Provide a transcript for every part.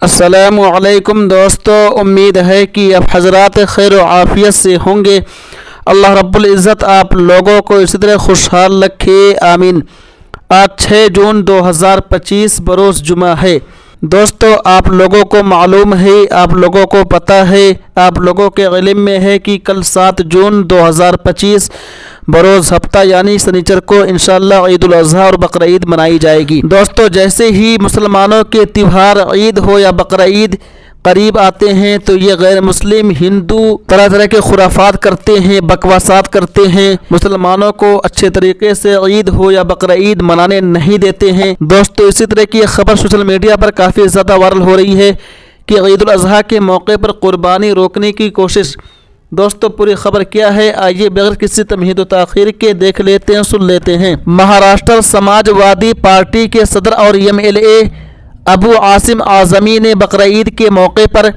अस्सलामु अलैकुम दोस्तों, उम्मीद है कि आप हजरात खैर व आफियत से होंगे। अल्लाह रब्बुल इज़्ज़त आप लोगों को इसी तरह खुशहाल रखे, आमीन। आज 6 जून 2025 बरोज़ जुमा है। दोस्तों, आप लोगों को मालूम है, आप लोगों को पता है, आप लोगों के इल्म में है कि कल 7 जून 2025 बरोज़ हफ्ता यानी शनिचर को इंशाअल्लाह ईद उल अज़हा और बकरा ईद मनाई जाएगी। दोस्तों, जैसे ही मुसलमानों के त्यौहार ईद हो या बकरा ईद करीब आते हैं तो ये गैर मुस्लिम हिंदू तरह तरह के खुराफात करते हैं, बकवासात करते हैं, मुसलमानों को अच्छे तरीके से ईद हो या बकरा ईद मनाने नहीं देते हैं। दोस्तों, इसी तरह की खबर सोशल मीडिया पर काफ़ी ज़्यादा वायरल हो रही है कि ईद उल अज़हा के मौके पर कुर्बानी रोकने की कोशिश। दोस्तों, पूरी खबर क्या है, आइए बगैर किसी तमहीद व ताख़ीर के देख लेते हैं, सुन लेते हैं। महाराष्ट्र समाजवादी पार्टी के सदर और MLA अबू आसिम आज़मी ने बकरा ईद के मौके पर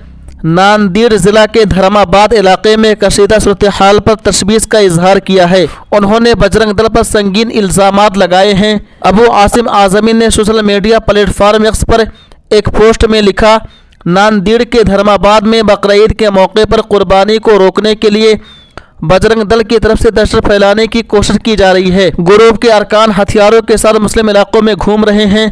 नांदेड़ ज़िला के धर्माबाद इलाके में कशीदा सूरत हाल पर तशवीश का इजहार किया है। उन्होंने बजरंग दल पर संगीन इल्ज़ामात लगाए हैं। अबू आसिम आज़मी ने सोशल मीडिया प्लेटफार्म एक्स पर एक पोस्ट में लिखा, नांदेड़ के धर्माबाद में बकरा ईद के मौके पर कुर्बानी को रोकने के लिए बजरंग दल की तरफ से दहशत फैलाने की कोशिश की जा रही है। ग्रुप के अरकान हथियारों के साथ मुस्लिम इलाकों में घूम रहे हैं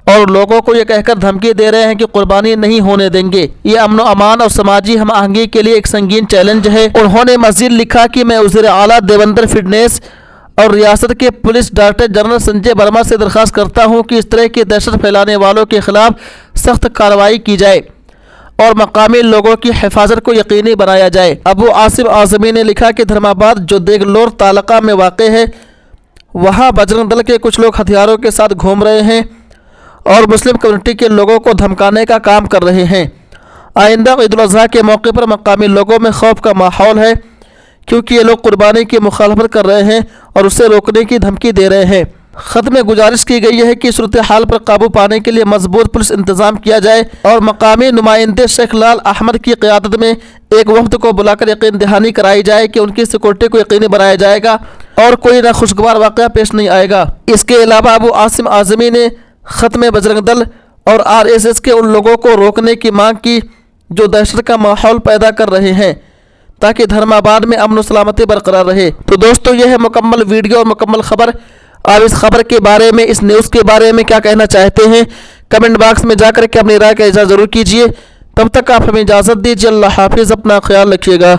और लोगों को ये कहकर धमकी दे रहे हैं कि कुर्बानी नहीं होने देंगे। ये अमन अमान और समाजी हम आहंगी के लिए एक संगीन चैलेंज है। उन्होंने मज़ीद लिखा कि मैं वज़ीर आला देवेंद्र फडणवीस और रियासत के police director general Sanjay Verma से दरख्वास्त करता हूँ कि इस तरह की दहशत फैलाने वालों के खिलाफ सख्त कार्रवाई की जाए और मकामी लोगों की हिफाजत को यकीनी बनाया जाए। अबू आसिम आज़मी ने लिखा कि धर्माबाद जो देगलोर तालका में वाक़ है, वहाँ बजरंग दल के कुछ लोग हथियारों के साथ घूम रहे हैं और मुस्लिम कम्युनिटी के लोगों को धमकाने का काम कर रहे हैं। आइंदा ईद उल अज़हा के मौके पर मकामी लोगों में खौफ का माहौल है क्योंकि ये लोग कुर्बानी की मुखालफत कर रहे हैं और उसे रोकने की धमकी दे रहे हैं। ख़त में गुजारिश की गई है कि सूरत हाल पर काबू पाने के लिए मजबूत पुलिस इंतज़ाम किया जाए और मकामी नुमाइंदे शेख लाल अहमद की क़यादत में एक वफ्द को बुलाकर यकीन दहानी कराई जाए कि उनकी सिक्योरिटी को यकीनी बनाया जाएगा और कोई नाखुशगवार वाक़या पेश नहीं आएगा। इसके अलावा अबू आसिम आज़मी ने ख़त में बजरंग दल और RSS के उन लोगों को रोकने की मांग की जो दहशत का माहौल पैदा कर रहे हैं ताकि धर्माबाद में अमन सलामती बरकरार रहे। तो दोस्तों, यह है मुकम्मल वीडियो और मुकम्मल खबर। आप इस खबर के बारे में, इस न्यूज़ के बारे में क्या कहना चाहते हैं, कमेंट बॉक्स में जाकर के अपनी राय का इज़हार ज़रूर कीजिए। तब तक आप हमें इजाज़त दीजिए। अल्लाह हाफिज़, अपना ख्याल रखिएगा।